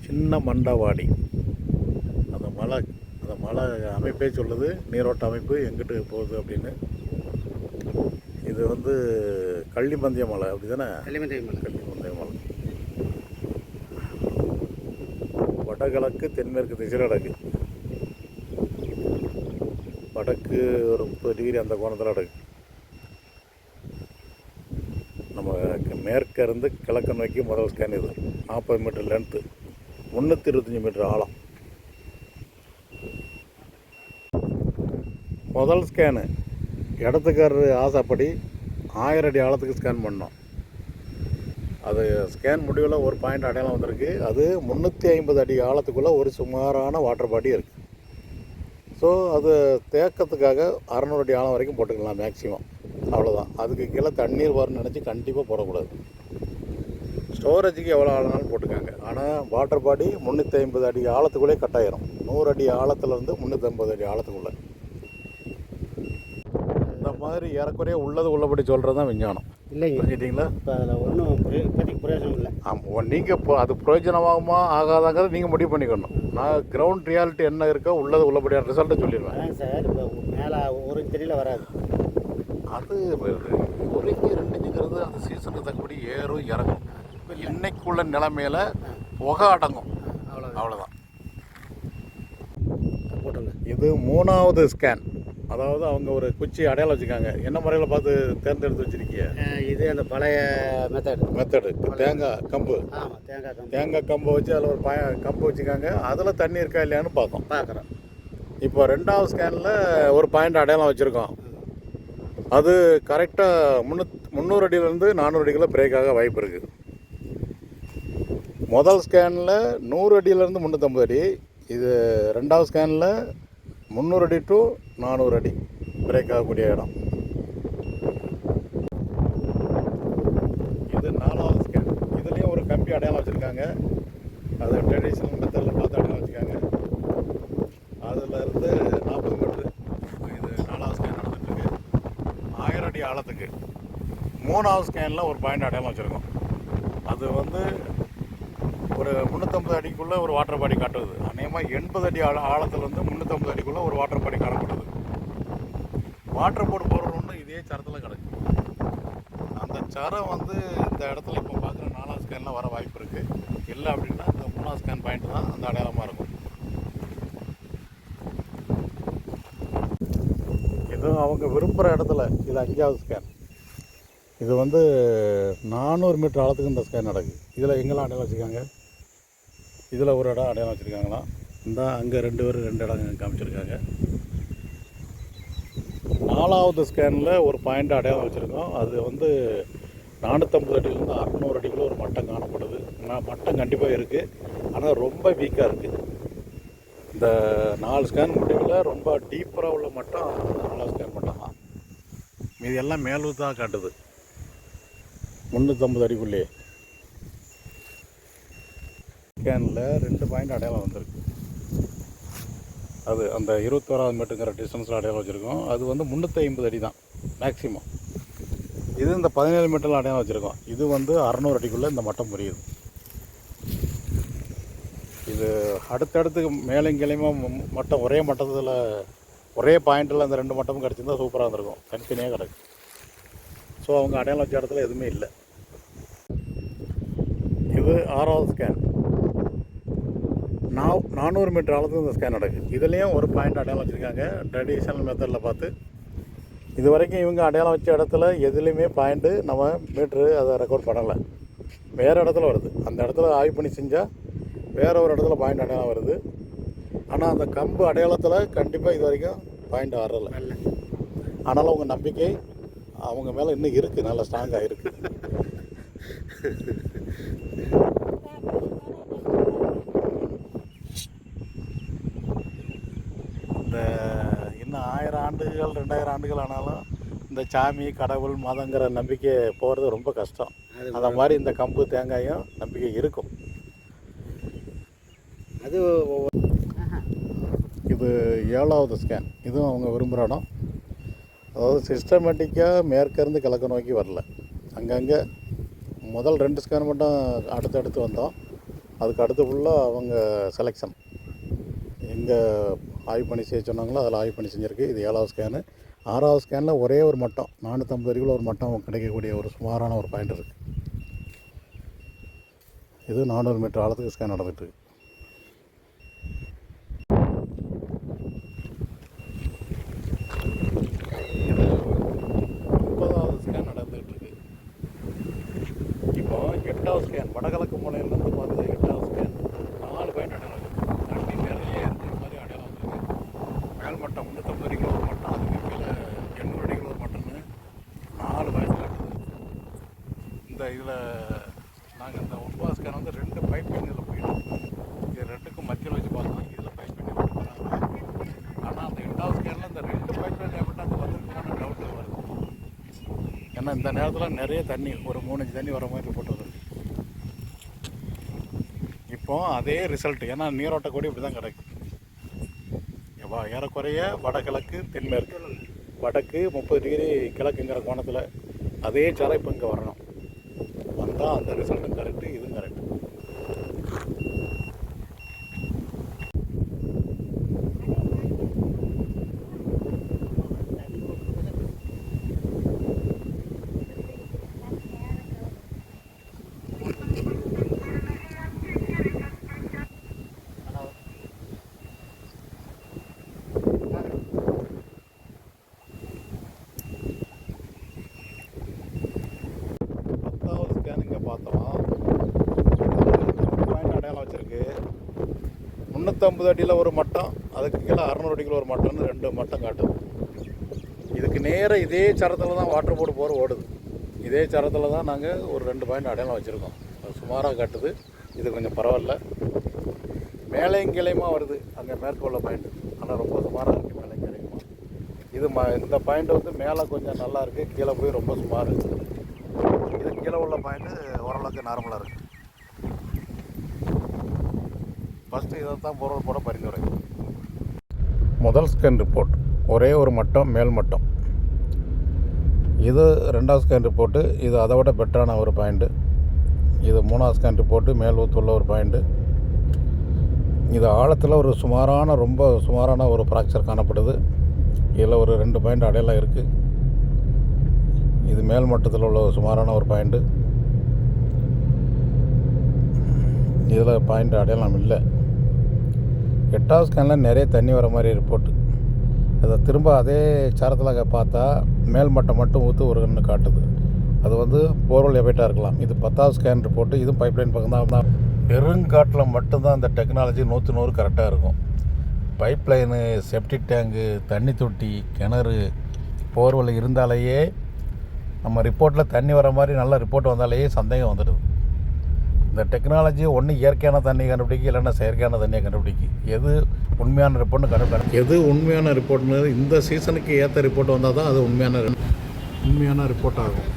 சின்ன மண்டவாடி. அந்த மலை அமைப்பே சொல்லுது நீரோட்ட அமைப்பு எங்கிட்டு போகுது அப்படின்னு. இது வந்து கள்ளிமந்திய மலை அப்படி தானே? கள்ளிமந்திய மலை. வடகிழக்கு தென்மேற்கு திசையில் கிடக்கு. வடக்கு ஒரு 30 டிகிரி அந்த கோணத்தில் கிடக்கு. நம்ம மேற்க இருந்து கிழக்கு நோக்கி முதல் ஸ்கேன். இது 40 மீட்டர் லென்த்து, 325 மீட்டர் ஆழம். முதல் ஸ்கேனு இடத்துக்காரர் ஆசைப்படி 1000 அடி ஆழத்துக்கு ஸ்கேன் பண்ணோம். அது ஸ்கேன் முடிவில் ஒரு பாயிண்ட் அடையாளம் வந்திருக்கு. அது 350 அடி ஆழத்துக்குள்ளே ஒரு சுமாரான வாட்டர் பாடி இருக்குது. ஸோ அது தேக்கத்துக்காக 600 அடி ஆழம் வரைக்கும் போட்டுக்கலாம் மேக்ஸிமம். அவ்வளோதான். அதுக்கு கீழே தண்ணீர் வரும்னு நினச்சி கண்டிப்பாக போடக்கூடாது. ஸ்டோரேஜுக்கு எவ்வளோ ஆழம்னாலும் போட்டுக்காங்க. ஆனால் வாட்டர் பாடி 350 அடி ஆழத்துக்குள்ளே கட்டாயிரும். 100 அடி ஆழத்துலேருந்து 350 அடி ஆழத்துக்குள்ளே. இந்த மாதிரி ஏறக்குறைய உள்ளபடி சொல்கிறது தான் விஞ்ஞானம். இல்லைங்க, புரிஞ்சிட்டிங்களா? இப்போ அதில் ஒன்றும் இப்போதைக்கு பிரயோஜனம் இல்லை. ஆமாம், நீங்கள் இப்போ அது பிரயோஜனமாகுமா ஆகாதாங்கிறத நீங்கள் முடிவு பண்ணிக்கணும். நான் கிரவுண்ட் ரியாலிட்டி என்ன இருக்கோ உள்ளபடியான ரிசல்ட்டை சொல்லிடுவேன். அதாங்க சார், இப்போ மேலே ஒரு தெரியல வராது. அது 1 இன்ச்சு 2 இன்ச்சுங்கிறது அந்த சீசனுக்கு தக்கபடி ஏறும் இறங்கும். இப்போ இன்னைக்குள்ள நிலைமையில் புகை அடங்கும். அவ்வளோதான். போட்டுங்க. இது 3வது ஸ்கேன். அதாவது அவங்க ஒரு குச்சி அடையாளம் வச்சுருக்காங்க. என்ன முறையில் பார்த்து தேர்ந்தெடுத்து வச்சுருக்கீங்க? இது அந்த பழைய மெத்தடு தேங்காய் கம்பு. ஆமாம், தேங்காய் கம்பை வச்சு அதில் ஒரு கம்பு வச்சுருக்காங்க. அதில் தண்ணி இருக்கா இல்லையான்னு பார்க்குறோம். இப்போ 2வது ஸ்கேனில் ஒரு பாயிண்ட் அடையாளம் வச்சுருக்கோம். அது கரெக்டாக 300 அடியிலேருந்து 400 அடிக்குள்ளே பிரேக் ஆக வாய்ப்பு இருக்குது. முதல் ஸ்கேனில் 100 அடியிலேருந்து 350 அடி. இது 2வது ஸ்கேனில் 300 அடி டு 400 அடி பிரேக் ஆகக்கூடிய இடம். இது 4வது ஸ்கேன். இதுலேயும் ஒரு கம்பி அடையாளம் வச்சுருக்காங்க. அது ட்ரெடிஷ்னல் மெத்தடில் பார்த்து அடையாளம் வச்சுருக்காங்க. அதில் இருந்து 40 மீட்ரு. இது 4வது ஸ்கேன் நடந்துட்டுருக்கு. 1000 அடி ஆழத்துக்கு 3வது ஸ்கேனில் ஒரு பாயிண்ட் அடையாளம் வச்சுருக்கோம். அது வந்து ஒரு 350 அடிக்குள்ளே ஒரு வாட்டர் பாடி காட்டுது. அநேகமாக 80 அடி ஆழத்துலேருந்து 350 அடிக்குள்ளே ஒரு வாட்டர் பாடி காணப்படுது. வாட்டர் போர்டு போடுற ஒன்று இதே சரத்தில் கிடக்கு. அந்த சரம் வந்து இந்த இடத்துல இப்போ பார்க்குற 4வது ஸ்கேனில் வர வாய்ப்பு இருக்குது. இல்லை அப்படின்னா இந்த 3வது ஸ்கேன் பாயிண்ட் தான் அந்த அடையாளமாக இருக்கும். இதுவும் அவங்க விரும்புகிற இடத்துல. இது 5வது ஸ்கேன். இது வந்து 400 மீட்டர் ஆழத்துக்கு இந்த ஸ்கேன் நடக்குது. இதில் எங்கெல்லாம் அடையாளம் வச்சுருக்காங்க? இதில் ஒரு இடம் அடையாளம் வச்சுருக்காங்களாம். இந்த அங்கே 2 இடம் காமிச்சிருக்காங்க. 4வது ஸ்கேனில் ஒரு பாயிண்ட் அடையாளம் வச்சுருக்கோம். அது வந்து 450 அடியிலேருந்து 600 அடிக்குள்ளே ஒரு மட்டம் காணப்படுது. மட்டம் கண்டிப்பாக இருக்குது, ஆனால் ரொம்ப வீக்காக இருக்குது. இந்த 4 ஸ்கேன் முடிவில் ரொம்ப டீப்பராக உள்ள மட்டம் 4வது ஸ்கேன் மட்டம் தான். மீது எல்லாம் மேலூர் தான் காட்டுது 350 அடிக்குள்ளேயே. ஸ்கேனில் 2 பாயிண்ட் அடையாளம் வந்திருக்கு. அது அந்த 21வது மீட்டருங்கிற டிஸ்டன்ஸில் அடையாளம் வச்சுருக்கோம். அது வந்து 350 அடி தான் மேக்ஸிமம். இது இந்த 17 மீட்டரில் அடையாளம் வச்சுருக்கோம். இது வந்து 600 அடிக்குள்ளே இந்த மட்டம் புரியுது. இது அடுத்தடுத்து மேலங்கிலையுமா மட்டம் ஒரே மட்டத்தில் ஒரே பாயிண்டில் அந்த 2 மட்டமும் கிடச்சிருந்தா சூப்பராக இருந்திருக்கும். தனித்தனியாக கிடக்கு. ஸோ அவங்க அடையாளம் வச்ச இடத்துல எதுவுமே இல்லை. இது 6வது ஸ்கேன். 400 மீட்டர் ஆழத்துக்கு இந்த ஸ்கேன் நடக்குது. இதுலேயும் ஒரு பாயிண்ட் அடையாளம் வச்சுருக்காங்க ட்ரெடிஷ்னல் மெத்தடில் பார்த்து. இது வரைக்கும் இவங்க அடையாளம் வச்ச இடத்துல எதுலேயுமே பாயிண்ட்டு நம்ம மீட்ரு அதை ரெக்கார்ட் பண்ணலை. வேறு இடத்துல வருது. அந்த இடத்துல ஆய்வு பண்ணி செஞ்சால் வேறு ஒரு இடத்துல பாயிண்ட் அடையாளம் வருது. ஆனால் அந்த கம்பு அடையாளத்தில் கண்டிப்பாக இது வரைக்கும் பாயிண்ட் வரலை. ஆனாலும் அவங்க நம்பிக்கை அவங்க மேலே இன்னும் இருக்குது, நல்லா ஸ்ட்ராங்காக இருக்குது. இந்த இன்னும் 1000 ஆண்டுகள் 2000 ஆண்டுகள் ஆனாலும் இந்த சாமி கடவுள் மதங்கிற நம்பிக்கை போகிறது ரொம்ப கஷ்டம். அந்த மாதிரி இந்த கம்பு தேங்காயும் நம்பிக்கை இருக்கும். அது இது 7வது ஸ்கேன். இதுவும் அவங்க விரும்புகிற இடம். அதாவது சிஸ்டமேட்டிக்காக மேற்கிருந்து கிழக்கு நோக்கி வரல. அங்கங்கே முதல் 2 ஸ்கேன் மட்டும் அடுத்தடுத்து வந்தோம். அதுக்கு அடுத்து ஃபுல்லாக அவங்க செலெக்ஷன் எங்கே ஆய்வு பண்ணி செய்ய சொன்னாங்களோ அதில் ஆய்வு பண்ணி செஞ்சுருக்கு. இது 7வது ஸ்கேனு. 6வது ஸ்கேனில் ஒரே ஒரு மட்டம் 450 அடிக்குள்ள ஒரு மட்டம் கிடைக்கக்கூடிய ஒரு சுமாரான ஒரு பாயிண்ட் இருக்குது. இது 400 மீட்டர் ஆழத்துக்கு ஸ்கேன் நடந்துகிட்ருக்கு. இது 9வது ஸ்கேன் நடந்துகிட்ருக்கு. இப்போ 8வது ஸ்கேன் வடகிழக்கு மூலையிலேருந்து பார்த்தது 8வது ஸ்கேன் 4 பாயிண்ட் அடையாளம் இருக்குது. தண்ணி நிறைய இருக்கிற மாதிரி அடையாளம் இருக்குது. மேல்மட்டம் 350 அடிக்குள்ள ஒரு மட்டம், அதுக்கு கீழே 800 அடிக்குள்ள ஒரு மட்டம்னு 4 பாயிண்ட் காட்டுது. இந்த இதில் நாங்கள் இந்த 9வது ஸ்கேன் வந்து 2 பைப்பிங் இதில் போயிட்டோம். இது 2க்கும் மத்தியில் வச்சு பார்த்தோம். இதில் பைப்பிங் ஆனால் அந்த 8வது ஸ்கேனில் இந்த 2 பைப்பிங் எப்படி அது வந்திருக்குமான டவுட்டு வருது. ஏன்னா இந்த நேரத்தில் நிறைய தண்ணி ஒரு 3 இன்ச் தண்ணி வர மாதிரி போட்டது. இப்போ அதே ரிசல்ட், ஏன்னா நீரோட்ட கோடி இப்படி தான் கிடைக்கும். ஏறக்குறைய வடகிழக்கு தென்மேற்கு, வடக்கு 30 டிகிரி கிழக்குங்கிற கோணத்தில் அதே சாரம் இப்போ இங்கே வரணும். வந்தால் அந்த ரிசல்ட்டும் கரெக்டு, இதுவும் கரெக்டு. பார்த்தோம் 2 பாயிண்ட் அடையாளம் வச்சுருக்கு. 350 அடியில் ஒரு மட்டம், அதுக்கு கீழே 600 அடிக்குள்ள ஒரு மட்டம்னு 2 மட்டம் காட்டுது. இதுக்கு நேராக இதே சரத்தில் தான் வாட்டர் போர்டு போகிற ஓடுது. இதே சரத்தில் தான் நாங்கள் ஒரு 2 பாயிண்ட் அடையாளம் வச்சுருக்கோம். அது சுமாராக காட்டுது. இது கொஞ்சம் பரவாயில்ல. மேலையும் கீழையுமா வருது அங்கே மேற்கு உள்ள பாயிண்ட், ஆனால் ரொம்ப சுமாராக இருக்குது மேலையும் கீழையுமா. இது இந்த பாயிண்ட் வந்து மேலே கொஞ்சம் நல்லா இருக்குது, கீழே போய் ரொம்ப சுமார் இருக்குது. இது கீழே உள்ள பாயிண்ட்டு ஓரளவுக்கு நார்மலாக இருக்குது. ஃபஸ்ட்டு இதை தான் பொருள் போட பரிந்துரை. முதல் ஸ்கேன் ரிப்போர்ட் ஒரே ஒரு மட்டம், மேல் மட்டம். இது 2வது ஸ்கேன் ரிப்போர்ட்டு, இது அதை விட பெட்டரான ஒரு பாயிண்ட்டு. இது 3வது ஸ்கேன் ரிப்போர்ட்டு, மேல் ஊற்றுள்ள ஒரு பாயிண்ட்டு. இது ஆழத்தில் ஒரு ரொம்ப சுமாரான ஒரு ஃப்ராக்சர் காணப்படுது. இதில் ஒரு 2 பாயிண்ட் அடையாளம் இருக்குது. இது மேல் மட்டத்தில் உள்ள சுமாரான ஒரு பாயிண்ட்டு. இதில் பாயிண்ட் அடையாளம் இல்லை. 8வது ஸ்கேனில் நிறைய தண்ணி வர மாதிரி ரிப்போர்ட்டு. அதை திரும்ப அதே சாரத்தில் பார்த்தா மேல் மட்டம் மட்டும் ஊற்று ஒரு கண்ணு காட்டுது. அது வந்து போர்வெல் எஃபெக்டாக இருக்கலாம். இது 10வது ஸ்கேன் ரிப்போர்ட்டு. இதுவும் பைப்லைன் பக்கம் தான். பெருங்காட்டில் மட்டும்தான் அந்த டெக்னாலஜி 100 கரெக்டாக இருக்கும். பைப்லைனு, செப்டிக் டேங்கு, தண்ணி தொட்டி, கிணறு, போர்வெல் இருந்தாலேயே நம்ம ரிப்போர்ட்டில் தண்ணி வர மாதிரி நல்ல ரிப்போர்ட் வந்தாலேயே சந்தேகம் வந்துடுது. இந்த டெக்னாலஜி ஒன்று இயற்கையான தண்ணி கண்டுபிடிக்கும், இல்லைன்னா செயற்கையான தண்ணியை கண்டுபிடிக்கும். எது உண்மையான ரிப்போர்ட்னு கண்டுபிடிக்கும். எது உண்மையான ரிப்போர்ட்னு இந்த சீசனுக்கு ஏற்ற ரிப்போர்ட் வந்தால் தான் அது உண்மையான ரிப்போர்ட் ஆகும்.